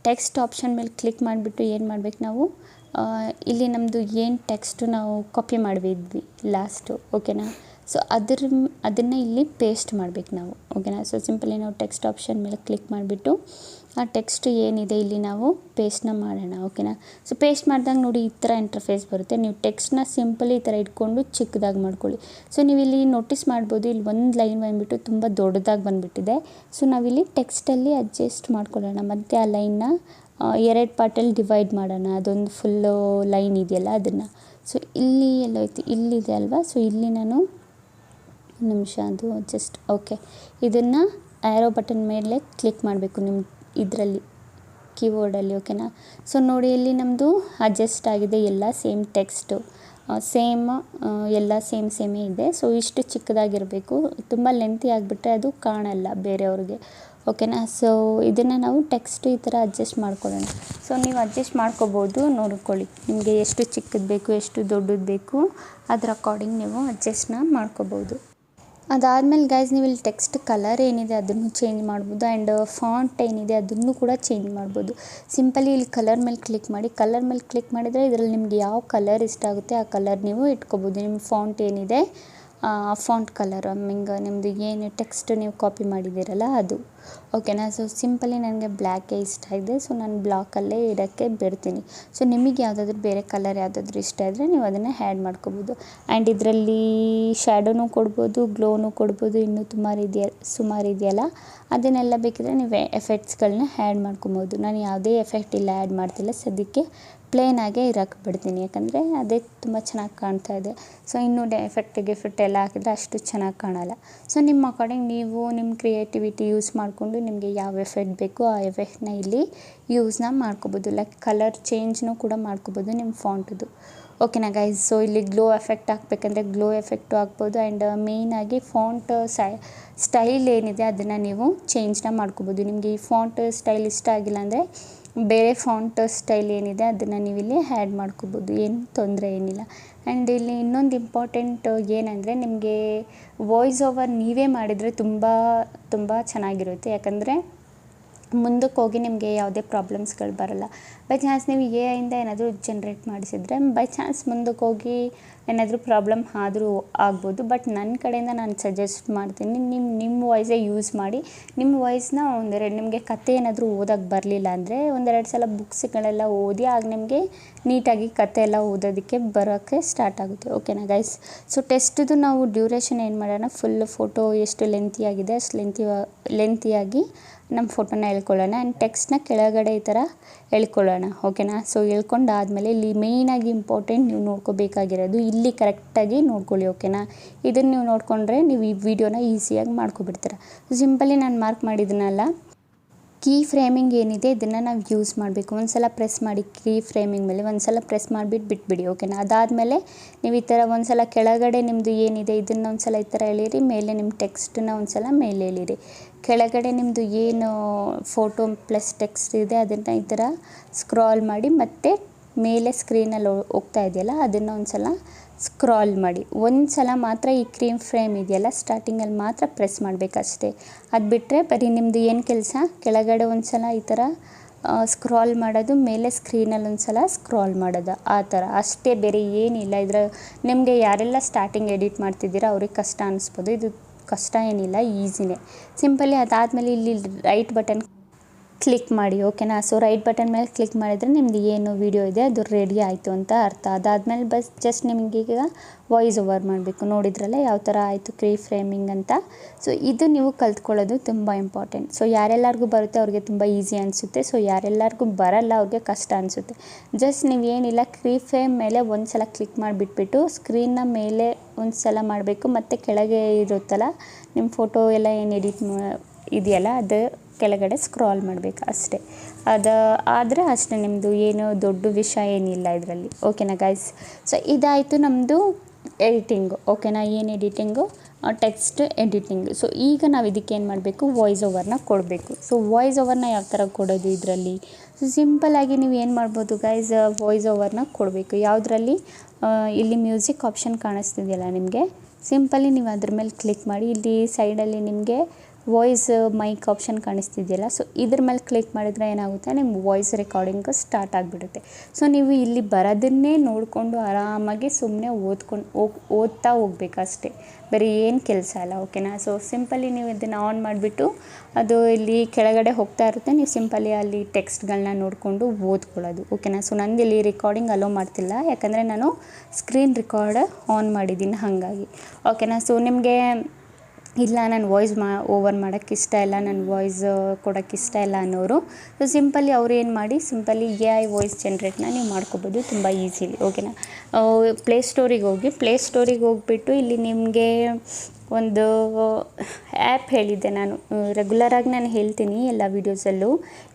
ಟೆಕ್ಸ್ಟ್ ಆಪ್ಷನ್ ಮೇಲೆ ಕ್ಲಿಕ್ ಮಾಡಿಬಿಟ್ಟು ಏನು ಮಾಡಬೇಕು ನಾವು ಇಲ್ಲಿ ನಮ್ಮದು ಏನು ಟೆಕ್ಸ್ಟು ನಾವು ಕಾಪಿ ಮಾಡಿದ್ವಿ ಲಾಸ್ಟು, ಓಕೆನಾ. ಸೊ ಅದನ್ನು ಇಲ್ಲಿ ಪೇಸ್ಟ್ ಮಾಡಬೇಕು ನಾವು, ಓಕೆನಾ. ಸೊ ಸಿಂಪಲಿ ನಾವು ಟೆಕ್ಸ್ಟ್ ಆಪ್ಷನ್ ಮೇಲೆ ಕ್ಲಿಕ್ ಮಾಡಿಬಿಟ್ಟು ಆ ಟೆಕ್ಸ್ಟ್ ಏನಿದೆ ಇಲ್ಲಿ ನಾವು ಪೇಸ್ಟ್ನ ಮಾಡೋಣ, ಓಕೆನಾ. ಸೊ ಪೇಸ್ಟ್ ಮಾಡಿದಾಗ ನೋಡಿ ಈ ಥರ ಇಂಟರ್ಫೇಸ್ ಬರುತ್ತೆ. ನೀವು ಟೆಕ್ಸ್ಟ್ನ ಸಿಂಪಲಿ ಈ ಥರ ಇಟ್ಕೊಂಡು ಚಿಕ್ಕದಾಗಿ ಮಾಡ್ಕೊಳ್ಳಿ. ಸೊ ನೀವು ಇಲ್ಲಿ ನೋಟಿಸ್ ಮಾಡ್ಬೋದು ಇಲ್ಲಿ ಒಂದು ಲೈನ್ ಬಂದುಬಿಟ್ಟು ತುಂಬ ದೊಡ್ಡದಾಗಿ ಬಂದುಬಿಟ್ಟಿದೆ. ಸೊ ನಾವಿಲ್ಲಿ ಟೆಕ್ಸ್ಟಲ್ಲಿ ಅಡ್ಜಸ್ಟ್ ಮಾಡ್ಕೊಳ್ಳೋಣ ಮತ್ತು ಆ ಲೈನ್ನ 2 ಪಾರ್ಟಲ್ಲಿ ಡಿವೈಡ್ ಮಾಡೋಣ. ಅದೊಂದು ಫುಲ್ಲು ಲೈನ್ ಇದೆಯಲ್ಲ ಅದನ್ನು. ಸೊ ಇಲ್ಲಿ ಎಲ್ಲೋಯ್ತು, ಇಲ್ಲಿದೆ ಅಲ್ವಾ. ಸೊ ಇಲ್ಲಿ ನಾನು ನಿಮಿಷ ಅದು ಜಸ್ಟ್ ಓಕೆ. ಇದನ್ನು ಆ್ಯರೋ ಬಟನ್ ಮೇಲೆ ಕ್ಲಿಕ್ ಮಾಡಬೇಕು ನಿಮ್ಮ ಇದರಲ್ಲಿ ಕೀಬೋರ್ಡಲ್ಲಿ, ಓಕೆನಾ. ಸೊ ನೋಡಿ ಇಲ್ಲಿ ನಮ್ಮದು ಅಡ್ಜಸ್ಟ್ ಆಗಿದೆ ಎಲ್ಲ ಸೇಮ್ ಟೆಕ್ಸ್ಟು ಎಲ್ಲ ಸೇಮೇ ಇದೆ. ಸೊ ಇಷ್ಟು ಚಿಕ್ಕದಾಗಿರಬೇಕು, ತುಂಬ ಲೆಂತಿ ಆಗಿಬಿಟ್ರೆ ಅದು ಕಾಣಲ್ಲ ಬೇರೆಯವ್ರಿಗೆ, ಓಕೆನಾ. ಸೊ ಇದನ್ನು ನಾವು ಟೆಕ್ಸ್ಟ್ ಈ ಥರ ಅಡ್ಜಸ್ಟ್ ಮಾಡ್ಕೊಳ್ಳೋಣ. ಸೊ ನೀವು ಅಡ್ಜಸ್ಟ್ ಮಾಡ್ಕೋಬೋದು, ನೋಡ್ಕೊಳ್ಳಿ ನಿಮಗೆ ಎಷ್ಟು ಚಿಕ್ಕದು ಬೇಕು ಎಷ್ಟು ದೊಡ್ಡದು ಬೇಕು ಅದ್ರ ಅಕಾರ್ಡಿಂಗ್ ನೀವು ಅಡ್ಜಸ್ಟ್ನ ಮಾಡ್ಕೋಬೋದು. ಅದಾದಮೇಲೆ ಗೈಸ್ ನೀವು ಇಲ್ಲಿ ಟೆಕ್ಸ್ಟ್ ಕಲರ್ ಏನಿದೆ ಅದನ್ನು ಚೇಂಜ್ ಮಾಡ್ಬೋದು ಆ್ಯಂಡ್ ಫಾಂಟ್ ಏನಿದೆ ಅದನ್ನು ಕೂಡ ಚೇಂಜ್ ಮಾಡ್ಬೋದು. ಸಿಂಪಲಿ ಇಲ್ಲಿ ಕಲರ್ ಮೇಲೆ ಕ್ಲಿಕ್ ಮಾಡಿ. ಕಲರ್ ಮೇಲೆ ಕ್ಲಿಕ್ ಮಾಡಿದರೆ ಇದರಲ್ಲಿ ನಿಮಗೆ ಯಾವ ಕಲರ್ ಇಷ್ಟ ಆಗುತ್ತೆ ಆ ಕಲರ್ ನೀವು ಇಟ್ಕೋಬೋದು. ನಿಮ್ಮ ಫಾಂಟ್ ಏನಿದೆ ಫಾಂಟ್ ಕಲರ್ ಹಿಂಗೆ ನಿಮ್ಮದು ಏನು ಟೆಕ್ಸ್ಟ್ ನೀವು ಕಾಪಿ ಮಾಡಿದ್ದೀರಲ್ಲ ಅದು, ಓಕೆನಾ. ಸೊ ಸಿಂಪಲಿ ನನಗೆ ಬ್ಲ್ಯಾಕೇ ಇಷ್ಟ ಇದೆ, ಸೊ ನಾನು ಬ್ಲಾಕಲ್ಲೇ ಇಡೋಕ್ಕೆ ಬಿಡ್ತೀನಿ. ಸೊ ನಿಮಗೆ ಯಾವುದಾದ್ರೂ ಬೇರೆ ಕಲರ್ ಯಾವುದಾದ್ರೂ ಇಷ್ಟ ಇದ್ದರೆ ನೀವು ಅದನ್ನು ಆ್ಯಡ್ ಮಾಡ್ಕೋಬೋದು. ಆ್ಯಂಡ್ ಇದರಲ್ಲಿ ಶ್ಯಾಡೋನು ಕೊಡ್ಬೋದು, ಗ್ಲೋನು ಕೊಡ್ಬೋದು, ಇನ್ನೂ ಸುಮಾರು ಇದೆಯಲ್ಲ ಅದನ್ನೆಲ್ಲ ಬೇಕಿದ್ರೆ ನೀವು ಎಫೆಕ್ಟ್ಸ್ಗಳನ್ನ ಆ್ಯಡ್ ಮಾಡ್ಕೊಬೋದು. ನಾನು ಯಾವುದೇ ಎಫೆಕ್ಟ್ ಇಲ್ಲ ಆ್ಯಡ್ ಮಾಡ್ತಿಲ್ಲ, ಸದ್ಯಕ್ಕೆ ಪ್ಲೇನಾಗೇ ಇರೋಕ್ಕೆ ಬಿಡ್ತೀನಿ, ಯಾಕಂದರೆ ಅದೇ ತುಂಬ ಚೆನ್ನಾಗಿ ಕಾಣ್ತಾ ಇದೆ. ಸೊ ಇನ್ನೂ ಎಫೆಕ್ಟ್ ಎಲ್ಲ ಹಾಕಿದ್ರೆ ಅಷ್ಟು ಚೆನ್ನಾಗಿ ಕಾಣಲ್ಲ. ಸೊ ನಿಮ್ಮ ಅಕಾರ್ಡಿಂಗ್ ನೀವು ನಿಮ್ಮ ಕ್ರಿಯೇಟಿವಿಟಿ ಯೂಸ್ ಮಾಡಿಕೊಂಡು ನಿಮಗೆ ಯಾವ ಎಫೆಕ್ಟ್ ಬೇಕೋ ಆ ಎಫೆಕ್ಟ್ನ ಇಲ್ಲಿ ಯೂಸ್ನ ಮಾಡ್ಕೋಬೋದು. ಲೈಕ್ ಕಲರ್ ಚೇಂಜ್ನೂ ಕೂಡ ಮಾಡ್ಕೋಬೋದು ನಿಮ್ಮ ಫಾಂಟದು, ಓಕೆನಾ ಗೈಸ್. ಸೊ ಇಲ್ಲಿ ಗ್ಲೋ ಎಫೆಕ್ಟ್ ಹಾಕಬೇಕಂದ್ರೆ ಗ್ಲೋ ಎಫೆಕ್ಟು ಹಾಕ್ಬೋದು. ಆ್ಯಂಡ್ ಮೇಯ್ನಾಗಿ ಫಾಂಟ್ ಸ್ಟೈಲ್ ಏನಿದೆ ಅದನ್ನು ನೀವು ಚೇಂಜ್ನ ಮಾಡ್ಕೋಬೋದು. ನಿಮಗೆ ಈ ಫಾಂಟ್ ಸ್ಟೈಲ್ ಇಷ್ಟ ಆಗಿಲ್ಲ ಅಂದರೆ ಬೇರೆ ಫಾಂಟ್ ಸ್ಟೈಲ್ ಏನಿದೆ ಅದನ್ನು ನೀವು ಇಲ್ಲಿ ಆ್ಯಡ್ ಮಾಡ್ಕೋಬೋದು, ಏನು ತೊಂದರೆ ಏನಿಲ್ಲ. ಆ್ಯಂಡ್ ಇಲ್ಲಿ ಇನ್ನೊಂದು ಇಂಪಾರ್ಟೆಂಟ್ ಏನಂದರೆ ನಿಮಗೆ ವಾಯ್ಸ್ ಓವರ್ ನೀವೇ ಮಾಡಿದರೆ ತುಂಬ ಚೆನ್ನಾಗಿರುತ್ತೆ. ಯಾಕಂದರೆ ಮುಂದಕ್ಕೆ ಹೋಗಿ ನಿಮಗೆ ಯಾವುದೇ ಪ್ರಾಬ್ಲಮ್ಸ್ಗಳು ಬರೋಲ್ಲ. ಬೈ ಚಾನ್ಸ್ ನೀವು ಎ ಐಯಿಂದ ಏನಾದರೂ ಜನ್ರೇಟ್ ಮಾಡಿಸಿದ್ರೆ ಬೈ ಚಾನ್ಸ್ ಮುಂದಕ್ಕೆ ಹೋಗಿ ಏನಾದರೂ ಪ್ರಾಬ್ಲಮ್ ಆದರೂ ಆಗ್ಬೋದು. ಬಟ್ ನನ್ನ ಕಡೆಯಿಂದ ನಾನು ಸಜೆಸ್ಟ್ ಮಾಡ್ತೀನಿ, ನಿಮ್ಮ ವಾಯ್ಸೇ ಯೂಸ್ ಮಾಡಿ. ನಿಮ್ಮ ವಾಯ್ಸ್ನ ಒಂದೆರಡು ನಿಮಗೆ ಕತೆ ಏನಾದರೂ ಓದೋಕ್ಕೆ ಬರಲಿಲ್ಲ ಅಂದರೆ ಒಂದೆರಡು ಸಲ ಬುಕ್ಸ್ಗಳೆಲ್ಲ ಓದಿ ಆಗ ನಿಮಗೆ ನೀಟಾಗಿ ಕತೆ ಎಲ್ಲ ಓದೋದಕ್ಕೆ ಬರೋಕ್ಕೆ ಸ್ಟಾರ್ಟ್ ಆಗುತ್ತೆ. ಓಕೆನಾ ಗೈಸ್? ಸೊ ಟೆಸ್ಟ್ದು ನಾವು ಡ್ಯೂರೇಷನ್ ಏನು ಮಾಡೋಣ, ಫುಲ್ ಫೋಟೋ ಎಷ್ಟು ಲೆಂತಿಯಾಗಿದೆ ಅಷ್ಟು ಲೆಂತಿಯಾಗಿ ನಮ್ಮ ಫೋಟೋನ ಎಳ್ಕೊಳ್ಳೋಣ. ಆ್ಯಂಡ್ ಟೆಕ್ಸ್ಟ್ನ ಕೆಳಗಡೆ ಈ ಥರ ಎಳ್ಕೊಳ್ಳೋಣ. ಓಕೆನಾ? ಸೊ ಎಳ್ಕೊಂಡಾದಮೇಲೆ ಇಲ್ಲಿ ಮೇಯ್ನಾಗಿ ಇಂಪಾರ್ಟೆಂಟ್ ನೀವು ನೋಡ್ಕೋಬೇಕಾಗಿರೋದು ಇಲ್ಲಿ ಕರೆಕ್ಟಾಗಿ ನೋಡ್ಕೊಳ್ಳಿ. ಓಕೆನಾ? ಇದನ್ನು ನೀವು ನೋಡಿಕೊಂಡ್ರೆ ನೀವು ಈ ವಿಡಿಯೋನ ಈಸಿಯಾಗಿ ಮಾಡ್ಕೊಬಿಡ್ತೀರ. ಸಿಂಪಲಿ ನಾನು ಮಾರ್ಕ್ ಮಾಡಿದ್ನಲ್ಲ, ಕೀ ಫ್ರೇಮಿಂಗ್ ಏನಿದೆ ಇದನ್ನು ನಾವು ಯೂಸ್ ಮಾಡಬೇಕು. ಒಂದು ಸಲ ಪ್ರೆಸ್ ಮಾಡಿ ಕೀ ಫ್ರೇಮಿಂಗ್ ಮೇಲೆ ಒಂದು ಸಲ ಪ್ರೆಸ್ ಮಾಡಿಬಿಟ್ಟು ಬಿಟ್ಬಿಡಿ. ಓಕೆನಾ? ಅದಾದಮೇಲೆ ನೀವು ಈ ಥರ ಒಂದು ಸಲ ಕೆಳಗಡೆ ನಿಮ್ಮದು ಏನಿದೆ ಇದನ್ನು ಒಂದು ಸಲ ಈ ಥರ ಎಳೀರಿ, ಮೇಲೆ ನಿಮ್ಮ ಟೆಕ್ಸ್ಟನ್ನ ಒಂದು ಸಲ ಮೇಲೆ ಎಳೀರಿ. ಕೆಳಗಡೆ ನಿಮ್ಮದು ಏನು ಫೋಟೋ ಪ್ಲಸ್ ಟೆಕ್ಸ್ಟ್ ಇದೆ ಅದನ್ನು ಈ ಥರ ಸ್ಕ್ರಾಲ್ ಮಾಡಿ ಮತ್ತೆ ಮೇಲೆ ಸ್ಕ್ರೀನಲ್ಲಿ ಹೋಗ್ತಾ ಇದೆಯಲ್ಲ ಅದನ್ನು ಒಂದು ಸಲ ಸ್ಕ್ರಾಲ್ ಮಾಡಿ. ಒಂದು ಸಲ ಮಾತ್ರ ಈ ಕ್ರೀಮ್ ಫ್ರೇಮ್ ಇದೆಯಲ್ಲ ಸ್ಟಾರ್ಟಿಂಗಲ್ಲಿ ಮಾತ್ರ ಪ್ರೆಸ್ ಮಾಡಬೇಕಷ್ಟೇ. ಅದು ಬಿಟ್ಟರೆ ಬರೀ ನಿಮ್ಮದು ಏನು ಕೆಲಸ, ಕೆಳಗಡೆ ಒಂದು ಸಲ ಈ ಥರ ಸ್ಕ್ರಾಲ್ ಮಾಡೋದು, ಮೇಲೆ ಸ್ಕ್ರೀನಲ್ಲಿ ಒಂದು ಸಲ ಸ್ಕ್ರಾಲ್ ಮಾಡೋದು, ಆ ಥರ ಅಷ್ಟೇ, ಬೇರೆ ಏನಿಲ್ಲ. ನಿಮಗೆ ಯಾರೆಲ್ಲ ಸ್ಟಾರ್ಟಿಂಗ್ ಎಡಿಟ್ ಮಾಡ್ತಿದ್ದೀರಾ ಅವ್ರಿಗೆ ಕಷ್ಟ ಅನ್ನಿಸ್ಬೋದು, ಇದು ಕಷ್ಟ ಏನಿಲ್ಲ, ಈಸಿನೇ. ಸಿಂಪಲಿ ಅದಾದಮೇಲೆ ಇಲ್ಲಿ ರೈಟ್ ಬಟನ್ ಕ್ಲಿಕ್ ಮಾಡಿ. ಓಕೆನಾ? ಸೊ ರೈಟ್ ಬಟನ್ ಮೇಲೆ ಕ್ಲಿಕ್ ಮಾಡಿದರೆ ನಿಮ್ಮದು ಏನು ವೀಡಿಯೋ ಇದೆ ಅದು ರೆಡಿ ಆಯಿತು ಅಂತ ಅರ್ಥ. ಅದಾದಮೇಲೆ ಜಸ್ಟ್ ನಿಮಗೀಗ ವಾಯ್ಸ್ ಓವರ್ ಮಾಡಬೇಕು. ನೋಡಿದ್ರಲ್ಲ ಯಾವ ಥರ ಆಯಿತು ಕೀ ಫ್ರೇಮಿಂಗ್ ಅಂತ. ಸೊ ಇದು ನೀವು ಕಲ್ತ್ಕೊಳ್ಳೋದು ತುಂಬ ಇಂಪಾರ್ಟೆಂಟ್. ಸೊ ಯಾರೆಲ್ಲರಿಗೂ ಬರುತ್ತೆ ಅವ್ರಿಗೆ ತುಂಬ ಈಸಿ ಅನಿಸುತ್ತೆ. ಸೊ ಯಾರೆಲ್ಲರಿಗೂ ಬರಲ್ಲ ಅವ್ರಿಗೆ ಕಷ್ಟ ಅನಿಸುತ್ತೆ. ಜಸ್ಟ್ ನೀವೇನಿಲ್ಲ ಕೀ ಫ್ರೇಮ್ ಮೇಲೆ ಒಂದು ಸಲ ಕ್ಲಿಕ್ ಮಾಡಿಬಿಟ್ಬಿಟ್ಟು ಸ್ಕ್ರೀನ್ನ ಮೇಲೆ ಒಂದು ಸಲ ಮಾಡಬೇಕು, ಮತ್ತು ಕೆಳಗೆ ಇರುತ್ತಲ್ಲ ನಿಮ್ಮ ಫೋಟೋ ಎಲ್ಲ ಏನು ಎಡಿಟ್ ಇದೆಯಲ್ಲ ಅದು ಕೆಳಗಡೆ ಸ್ಕ್ರಾಲ್ ಮಾಡಬೇಕು ಅಷ್ಟೇ. ಅದು ಆದರೆ ಅಷ್ಟೇ, ನಿಮ್ಮದು ಏನು ದೊಡ್ಡ ವಿಷಯ ಏನಿಲ್ಲ ಇದರಲ್ಲಿ. ಓಕೆನಾ ಗೈಸ್? ಸೊ ಇದಾಯಿತು ನಮ್ಮದು ಎಡಿಟಿಂಗು. ಓಕೆನಾ? ಏನು ಎಡಿಟಿಂಗು? Text editing. ಸೊ ಈಗ ನಾವು ಇದಕ್ಕೆ ಏನು ಮಾಡಬೇಕು, ವಾಯ್ಸ್ ಓವರ್ನ ಕೊಡಬೇಕು. ಸೊ ವಾಯ್ಸ್ ಓವರ್ನ ಯಾವ ಥರ ಕೊಡೋದು ಇದರಲ್ಲಿ? ಸೊ ಸಿಂಪಲ್ಲಾಗಿ ನೀವು ಏನು ಮಾಡ್ಬೋದು ಗೈಸ್, ವಾಯ್ಸ್ ಓವರ್ನ ಕೊಡಬೇಕು. ಯಾವುದರಲ್ಲಿ? ಇಲ್ಲಿ ಮ್ಯೂಸಿಕ್ ಆಪ್ಷನ್ ಕಾಣಿಸ್ತಿದೆಯಲ್ಲ ನಿಮಗೆ, ಸಿಂಪಲಿ ನೀವು ಅದ್ರ ಮೇಲೆ ಕ್ಲಿಕ್ ಮಾಡಿ. ಇಲ್ಲಿ ಸೈಡಲ್ಲಿ ನಿಮಗೆ ವಾಯ್ಸ್ ಮೈಕ್ ಆಪ್ಷನ್ ಕಾಣಿಸ್ತಿದೆಯಲ್ಲ, ಸೊ ಇದ್ರ ಮೇಲೆ ಕ್ಲಿಕ್ ಮಾಡಿದರೆ ಏನಾಗುತ್ತೆ, ನಿಮ್ಮ ವಾಯ್ಸ್ ರೆಕಾರ್ಡಿಂಗು ಸ್ಟಾರ್ಟ್ ಆಗಿಬಿಡುತ್ತೆ. ಸೊ ನೀವು ಇಲ್ಲಿ ಬರೋದನ್ನೇ ನೋಡಿಕೊಂಡು ಆರಾಮಾಗಿ ಸುಮ್ಮನೆ ಓದ್ತಾ ಹೋಗ್ಬೇಕಷ್ಟೇ, ಬೇರೆ ಏನು ಕೆಲಸ ಅಲ್ಲ. ಓಕೆನಾ? ಸೊ ಸಿಂಪಲಿ ನೀವು ಇದನ್ನು ಆನ್ ಮಾಡಿಬಿಟ್ಟು ಅದು ಇಲ್ಲಿ ಕೆಳಗಡೆ ಹೋಗ್ತಾ ಇರುತ್ತೆ, ನೀವು ಸಿಂಪಲಿ ಅಲ್ಲಿ ಟೆಕ್ಸ್ಟ್ಗಳನ್ನ ನೋಡಿಕೊಂಡು ಓದ್ಕೊಳ್ಳೋದು. ಓಕೆನಾ? ಸೊ ನಂದು ಇಲ್ಲಿ ರೆಕಾರ್ಡಿಂಗ್ ಅಲೋ ಮಾಡ್ತಿಲ್ಲ, ಯಾಕಂದರೆ ನಾನು ಸ್ಕ್ರೀನ್ ರೆಕಾರ್ಡರ್ ಆನ್ ಮಾಡಿದ್ದೀನಿ ಹಾಗಾಗಿ. ಓಕೆನಾ? ಸೊ ನಿಮಗೆ ಇಲ್ಲ ನಾನು ವಾಯ್ಸ್ ಓವರ್ ಮಾಡೋಕ್ಕೆ ಇಷ್ಟ ಇಲ್ಲ, ನನ್ನ ವಾಯ್ಸ್ ಕೊಡೋಕ್ಕೆ ಇಷ್ಟ ಇಲ್ಲ ಅನ್ನೋರು ಸೊ ಸಿಂಪಲಿ ಅವ್ರು ಏನು ಮಾಡಿ, ಸಿಂಪಲಿ AI ವಾಯ್ಸ್ ಜನ್ರೇಟ್ನ ನೀವು ಮಾಡ್ಕೋಬೋದು ತುಂಬ ಈಸಿಲಿ. ಓಕೆನಾ? ಪ್ಲೇಸ್ಟೋರಿಗೆ ಹೋಗಿಬಿಟ್ಟು ಇಲ್ಲಿ ನಿಮಗೆ ಒಂದು ಆ್ಯಪ್ ಹೇಳಿದ್ದೆ ನಾನು, ರೆಗ್ಯುಲರಾಗಿ ನಾನು ಹೇಳ್ತೀನಿ ಎಲ್ಲ ವೀಡಿಯೋಸಲ್ಲೂ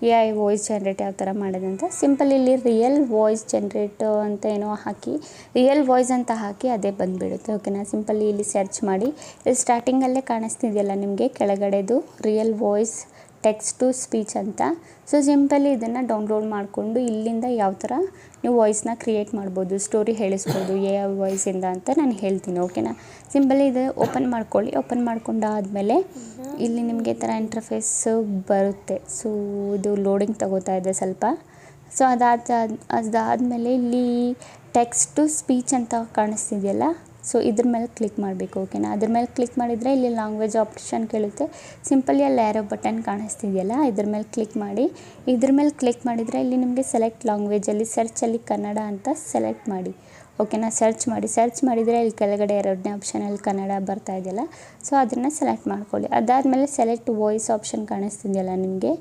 AI ವಾಯ್ಸ್ ಜನ್ರೇಟ್ ಯಾವ ಥರ ಮಾಡೋದಂತ. ಸಿಂಪಲ್ ಇಲ್ಲಿ ರಿಯಲ್ ವಾಯ್ಸ್ ಜನ್ರೇಟ್ ಅಂತ ಏನೋ ಹಾಕಿ, ರಿಯಲ್ ವಾಯ್ಸ್ ಅಂತ ಹಾಕಿ ಅದೇ ಬಂದುಬಿಡುತ್ತೆ. ಓಕೆನಾ? ಸಿಂಪಲಿ ಇಲ್ಲಿ ಸರ್ಚ್ ಮಾಡಿ, ಇಲ್ಲಿ ಸ್ಟಾರ್ಟಿಂಗಲ್ಲೇ ಕಾಣಿಸ್ತಿದೆಯಲ್ಲ ನಿಮಗೆ ಕೆಳಗಡೆದು real voice text to speech ಅಂತ. ಸೊ ಸಿಂಪಲಿ ಇದನ್ನು ಡೌನ್ಲೋಡ್ ಮಾಡಿಕೊಂಡು ಇಲ್ಲಿಂದ ಯಾವ ಥರ ನೀವು ವಾಯ್ಸ್ನ ಕ್ರಿಯೇಟ್ ಮಾಡ್ಬೋದು, ಸ್ಟೋರಿ ಹೇಳಿಸ್ಬೋದು AI ವಾಯ್ಸಿಂದ ಅಂತ ನಾನು ಹೇಳ್ತೀನಿ. ಓಕೆನಾ? ಸಿಂಪಲಿ ಇದು ಓಪನ್ ಮಾಡ್ಕೊಳ್ಳಿ. ಓಪನ್ ಮಾಡ್ಕೊಂಡಾದಮೇಲೆ ಇಲ್ಲಿ ನಿಮಗೆ ಈ ಥರ ಇಂಟರ್ಫೇಸ್ ಬರುತ್ತೆ. ಸೊ ಇದು ಲೋಡಿಂಗ್ ತಗೋತಾ ಇದೆ ಸ್ವಲ್ಪ. ಸೊ ಅದಾದಮೇಲೆ ಇಲ್ಲಿ ಟೆಕ್ಸ್ಟ್ ಟು ಸ್ಪೀಚ್ ಅಂತ ಕಾಣಿಸ್ತಿದೆಯಲ್ಲ, ಸೊ ಇದ್ರ ಮೇಲೆ ಕ್ಲಿಕ್ ಮಾಡಬೇಕು. ಓಕೆನಾ? ಅದ್ರ ಮೇಲೆ ಕ್ಲಿಕ್ ಮಾಡಿದರೆ ಇಲ್ಲಿ ಲ್ಯಾಂಗ್ವೇಜ್ ಆಪ್ಷನ್ ಕೇಳುತ್ತೆ. ಸಿಂಪಲಿ ಅಲ್ಲಿ ಆ್ಯರೋ ಬಟನ್ ಕಾಣಿಸ್ತಿದೆಯಲ್ಲ ಇದ್ರ ಮೇಲೆ ಕ್ಲಿಕ್ ಮಾಡಿ. ಇದ್ರ ಮೇಲೆ ಕ್ಲಿಕ್ ಮಾಡಿದರೆ ಇಲ್ಲಿ ನಿಮಗೆ ಸೆಲೆಕ್ಟ್ ಲ್ಯಾಂಗ್ವೇಜಲ್ಲಿ ಸರ್ಚಲ್ಲಿ ಕನ್ನಡ ಅಂತ ಸೆಲೆಕ್ಟ್ ಮಾಡಿ. ಓಕೆನಾ? ಸರ್ಚ್ ಮಾಡಿದರೆ ಇಲ್ಲಿ ಕೆಳಗಡೆ ಎರಡನೇ ಆಪ್ಷನಲ್ಲಿ ಕನ್ನಡ ಬರ್ತಾ ಇದೆಯಲ್ಲ, ಸೊ ಅದನ್ನು ಸೆಲೆಕ್ಟ್ ಮಾಡ್ಕೊಳ್ಳಿ. ಅದಾದಮೇಲೆ ಸೆಲೆಕ್ಟ್ ವಾಯ್ಸ್ ಆಪ್ಷನ್ ಕಾಣಿಸ್ತಿದೆಯಲ್ಲ ನಿಮಗೆ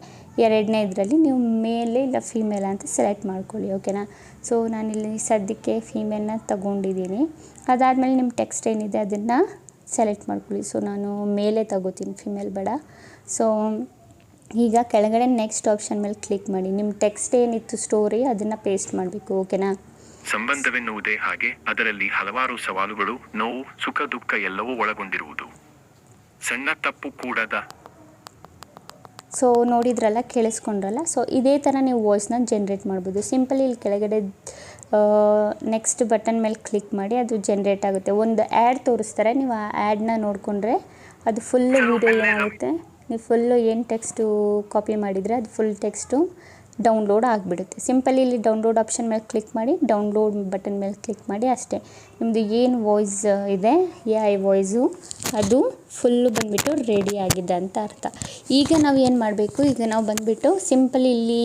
ಎರಡನೇ ಇದರಲ್ಲಿ, ನೀವು ಮೇಲ್ ಇಲ್ಲ ಫೀಮೇಲ್ ಅಂತ ಸೆಲೆಕ್ಟ್ ಮಾಡ್ಕೊಳ್ಳಿ. ಓಕೆನಾ? ಸೊ ನಾನಿಲ್ಲಿ ಸದ್ಯಕ್ಕೆ ಫೀಮೇಲ್ನ ತಗೊಂಡಿದ್ದೀನಿ. ಅದಾದಮೇಲೆ ನಿಮ್ಮ ಟೆಕ್ಸ್ಟ್ ಏನಿದೆ ಅದನ್ನು ಸೆಲೆಕ್ಟ್ ಮಾಡ್ಕೊಳ್ಳಿ. ಸೊ ನಾನು ಮೇಲೇ ತಗೋತೀನಿ, ಫಿಮೇಲ್ ಬೇಡ. ಸೊ ಈಗ ಕೆಳಗಡೆ ನೆಕ್ಸ್ಟ್ ಆಪ್ಷನ್ ಮೇಲೆ ಕ್ಲಿಕ್ ಮಾಡಿ. ನಿಮ್ಮ ಟೆಕ್ಸ್ಟ್ ಏನಿತ್ತು ಸ್ಟೋರಿ ಅದನ್ನು ಪೇಸ್ಟ್ ಮಾಡಬೇಕು. ಓಕೆನಾ? ಸಂಬಂಧವೆನ್ನುವುದೇ ಹಾಗೆ, ಅದರಲ್ಲಿ ಹಲವಾರು ಸವಾಲುಗಳು, ನೋವು, ಸುಖ ದುಃಖ ಎಲ್ಲವೂ ಒಳಗೊಂಡಿರುವುದು. ಸಣ್ಣ ತಪ್ಪು ಕೂಡದ. ಸೊ ನೋಡಿದ್ರಲ್ಲ, ಕೇಳಿಸ್ಕೊಂಡ್ರಲ್ಲ. ಸೊ ಇದೇ ಥರ ನೀವು ವಾಯ್ಸ್ನ ಜನ್ರೇಟ್ ಮಾಡ್ಬೋದು. ಸಿಂಪಲಿ ಇಲ್ಲಿ ಕೆಳಗಡೆ ನೆಕ್ಸ್ಟ್ ಬಟನ್ ಮೇಲೆ ಕ್ಲಿಕ್ ಮಾಡಿ, ಅದು ಜನ್ರೇಟ್ ಆಗುತ್ತೆ. ಒಂದು ಆ್ಯಡ್ ತೋರಿಸ್ತಾರೆ, ನೀವು ಆ ಆ್ಯಡ್ನ ನೋಡಿಕೊಂಡ್ರೆ ಅದು ಫುಲ್ಲು ವೀಡಿಯೋ ಏನಾಗುತ್ತೆ, ನೀವು ಫುಲ್ಲು ಏನು ಟೆಕ್ಸ್ಟು ಕಾಪಿ ಮಾಡಿದರೆ ಅದು ಫುಲ್ ಟೆಕ್ಸ್ಟು ಡೌನ್ಲೋಡ್ ಆಗಿಬಿಡುತ್ತೆ. ಸಿಂಪಲಿ ಇಲ್ಲಿ ಡೌನ್ಲೋಡ್ ಆಪ್ಷನ್ ಮೇಲೆ ಕ್ಲಿಕ್ ಮಾಡಿ, ಡೌನ್ಲೋಡ್ ಬಟನ್ ಮೇಲೆ ಕ್ಲಿಕ್ ಮಾಡಿ ಅಷ್ಟೇ. ನಿಮ್ಮದು ಏನು ವಾಯ್ಸ್ ಇದೆ AI ವಾಯ್ಸು ಅದು ಫುಲ್ಲು ಬಂದುಬಿಟ್ಟು ರೆಡಿ ಆಗಿದೆ ಅಂತ ಅರ್ಥ. ಈಗ ನಾವು ಏನು ಮಾಡಬೇಕು, ಈಗ ನಾವು ಬಂದುಬಿಟ್ಟು ಸಿಂಪಲಿ ಇಲ್ಲಿ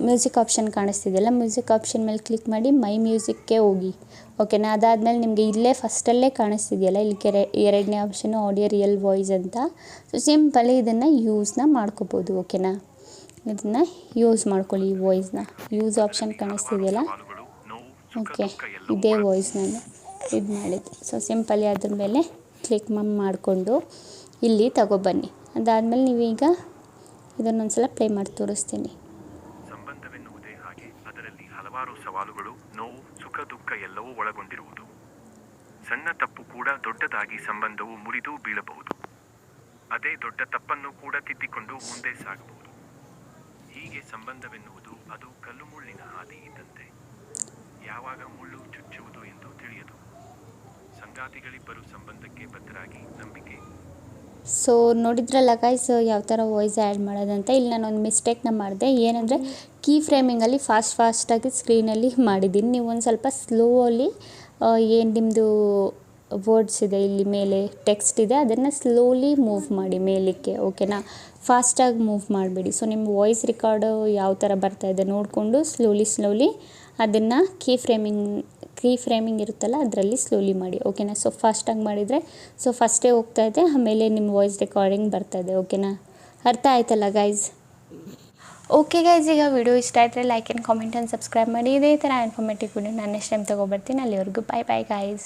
ಮ್ಯೂಸಿಕ್ ಆಪ್ಷನ್ ಕಾಣಿಸ್ತಿದೆಯಲ್ಲ, ಮ್ಯೂಸಿಕ್ ಆಪ್ಷನ್ ಮೇಲೆ ಕ್ಲಿಕ್ ಮಾಡಿ ಮೈ ಮ್ಯೂಸಿಕ್ಗೆ ಹೋಗಿ. ಓಕೆನಾ, ಅದಾದಮೇಲೆ ನಿಮಗೆ ಇಲ್ಲೇ ಫಸ್ಟಲ್ಲೇ ಕಾಣಿಸ್ತಿದೆಯಲ್ಲ, ಇಲ್ಲಿ ಎರಡನೇ ಆಪ್ಷನು ಆಡಿಯೋ ರಿಯಲ್ ವಾಯ್ಸ್ ಅಂತ. ಸೊ ಸಿಂಪಲಿ ಇದನ್ನು ಯೂಸ್ನ ಮಾಡ್ಕೋಬೋದು. ಓಕೆನಾ, ಇದನ್ನು ಯೂಸ್ ಮಾಡ್ಕೊಳ್ಳಿ. ಈ ವಾಯ್ಸ್ನ ಯೂಸ್ ಆಪ್ಷನ್ ಕಾಣಿಸ್ತಿದೆಯಲ್ಲ, ಓಕೆ, ಇದೇ ವಾಯ್ಸ್ ನಾನು ಇದು ಮಾಡಿದ್ದೆ. ಸೊ ಸಿಂಪಲಿ ಅದ್ರ ಮೇಲೆ ಕ್ಲಿಕ್ ಮಾಡಿಕೊಂಡು ಇಲ್ಲಿ ತಗೊಬನ್ನಿ. ಅದಾದಮೇಲೆ ನೀವೀಗ ಇದನ್ನೊಂದ್ಸಲ ಪ್ಲೇ ಮಾಡಿ ತೋರಿಸ್ತೀನಿ. ಸಂಬಂಧವೆನ್ನುವುದೇ ಹಾಗೆ, ಅದರಲ್ಲಿ ಹಲವಾರು ಸವಾಲುಗಳು, ನೋವು, ಸುಖ, ದುಃಖ ಎಲ್ಲವೂ ಒಳಗೊಂಡಿರುವುದು. ಸಣ್ಣ ತಪ್ಪು ಕೂಡ ದೊಡ್ಡದಾಗಿ ಸಂಬಂಧವು ಮುರಿದು ಬೀಳಬಹುದು. ಅದೇ ದೊಡ್ಡ ತಪ್ಪನ್ನು ಕೂಡ ತಿದ್ದಿಕೊಂಡು ಮುಂದೆ ಸಾಗಬಹುದು. ಹೀಗೆ ಸಂಬಂಧವೆನ್ನುವುದು ಅದು ಕಲ್ಲು ಮುಳ್ಳಿನ ಹಾದಿ ಇದ್ದಂತೆ. ಯಾವಾಗ ಮುಳ್ಳು ಚುಚ್ಚುವುದು ಎಂದು ತಿಳಿಯದು. ಸಂಗಾತಿಗಳಿಬ್ಬರು ಸಂಬಂಧಕ್ಕೆ ಬದ್ಧರಾಗಿ ನಂಬಿಕೆ. ಸೊ ನೋಡಿದ್ರಲ್ಲ ಗೈಸ್ ಯಾವ ಥರ ವಾಯ್ಸ್ ಆ್ಯಡ್ ಮಾಡೋದಂತ. ಇಲ್ಲಿ ನಾನೊಂದು ಮಿಸ್ಟೇಕ್ನ ಮಾಡಿದೆ. ಏನಂದರೆ ಕೀ ಫ್ರೇಮಿಂಗಲ್ಲಿ ಫಾಸ್ಟಾಗಿ ಸ್ಕ್ರೀನಲ್ಲಿ ಮಾಡಿದ್ದೀನಿ. ನೀವು ಒಂದು ಸ್ವಲ್ಪ ಸ್ಲೋಲಿ ಏನು ನಿಮ್ಮದು ವರ್ಡ್ಸ್ ಇದೆ, ಇಲ್ಲಿ ಮೇಲೆ ಟೆಕ್ಸ್ಟ್ ಇದೆ, ಅದನ್ನು ಸ್ಲೋಲಿ ಮೂವ್ ಮಾಡಿ ಮೇಲಕ್ಕೆ. ಓಕೆನಾ, ಫಾಸ್ಟಾಗಿ ಮೂವ್ ಮಾಡಬೇಡಿ. ಸೊ ನಿಮ್ಮ ವಾಯ್ಸ್ ರೆಕಾರ್ಡು ಯಾವ ಥರ ಬರ್ತಾಯಿದೆ ನೋಡಿಕೊಂಡು ಸ್ಲೋಲಿ ಅದನ್ನು ಕೀ ಫ್ರೇಮಿಂಗ್ ಇರುತ್ತಲ್ಲ ಅದರಲ್ಲಿ ಸ್ಲೋಲಿ ಮಾಡಿ. ಓಕೆನಾ, ಸೊ ಫಾಸ್ಟಾಗಿ ಮಾಡಿದರೆ ಸೊ ಫಸ್ಟೇ ಹೋಗ್ತಾಯಿದೆ, ಆಮೇಲೆ ನಿಮ್ಮ ವಾಯ್ಸ್ ರೆಕಾರ್ಡಿಂಗ್ ಬರ್ತಾಯಿದೆ. ಓಕೆನಾ, ಅರ್ಥ ಆಯ್ತಲ್ಲ ಗೈಸ್? ಓಕೆ ಗೈಸ್, ಈಗ ವಿಡಿಯೋ ಇಷ್ಟ ಆದರೆ like and comment and subscribe ಮಾಡಿ. ಇದೇ ಥರ ಇನ್ಫಾರ್ಮೇಟಿವ್ ವಿಡಿಯೋ ನಾನು ನೆಕ್ಸ್ಟ್ ಟೈಮ್ ತೊಗೊಬರ್ತೀನಿ. ಅಲ್ಲಿವರೆಗೂ ಬಾಯ್ ಗೈಸ್.